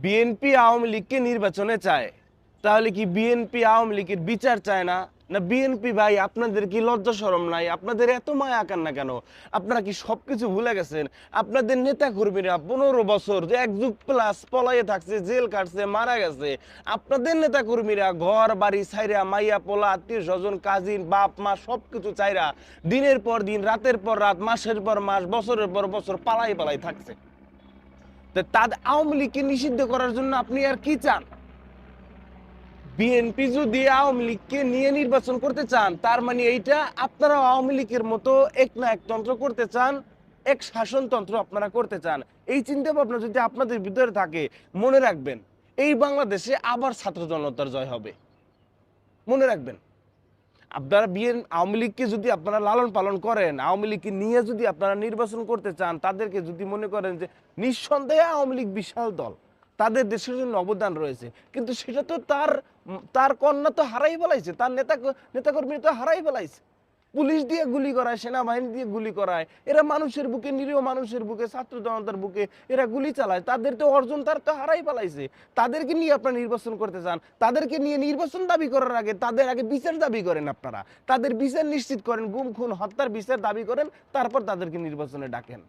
BNP Awami লীগকে নির্বাচনে চায়, তাহলে কি বিএনপি আওয়ামী লীগের বিচার চায় না? না বিএনপি ভাই আপনাদের কি লজ্জা শরম নাই? আপনাদের এত মায়া কান্না কেন? আপনারা কি সবকিছু ভুলে গেছেন? আপনাদের নেতা কর্মীরা 15 বছর যে এক যুগ প্লাস পলাইয়ে থাকছে, জেল কাটছে, মারা গেছে। আপনাদের নেতা কর্মীরা ঘর বাড়ি ছাইরা, মাইয়া পোলা, আত্মীয় স্বজন, কাজিন, বাপ মা সবকিছু চাইরা দিনের পর দিন, রাতের পর রাত, মাসের পর মাস, বছরের পর বছর পালাই পালাই থাকছে। তাদের আওয়ামী লীগকে নিষিদ্ধ করার জন্য আপনি আর কি চান? বিএনপি যদি আওয়ামী লীগকে নিয়ে নির্বাচন করতে চান, তার মানে এইটা আপনারা আওয়ামী লীগের মতো এক না একতন্ত্র করতে চান, এক শাসনতন্ত্র আপনারা করতে চান। এই চিন্তা ভাবনা যদি আপনাদের ভিতরে থাকে, মনে রাখবেন এই বাংলাদেশে আবার ছাত্র জনতার জয় হবে। মনে রাখবেন, আপনারা আওয়ামী লীগকে যদি আপনারা লালন পালন করেন, আওয়ামী লীগকে নিয়ে যদি আপনারা নির্বাচন করতে চান, তাদেরকে যদি মনে করেন যে নিঃসন্দেহে আওয়ামী লীগ বিশাল দল, তাদের দেশের জন্য অবদান রয়েছে, কিন্তু সেটা তো তার কন্যা তো হারাই ফেলাইছে, তার নেতাকর্মী তো হারাই ফেলাইছে। পুলিশ দিয়ে গুলি করায়, সেনাবাহিনী দিয়ে গুলি করায়, এরা মানুষের বুকে, নিরীহ মানুষের বুকে, ছাত্র জনতার বুকে এরা গুলি চালায়। তাদের তো অর্জন তার তো হারাই ফেলাইছে। তাদেরকে নিয়ে আপনারা নির্বাচন করতে চান, তাদেরকে নিয়ে নির্বাচন দাবি করার আগে তাদের আগে বিচার দাবি করেন। আপনারা তাদের বিচার নিশ্চিত করেন, গুম খুন হত্যার বিচার দাবি করেন, তারপর তাদেরকে নির্বাচনে ডাকেন।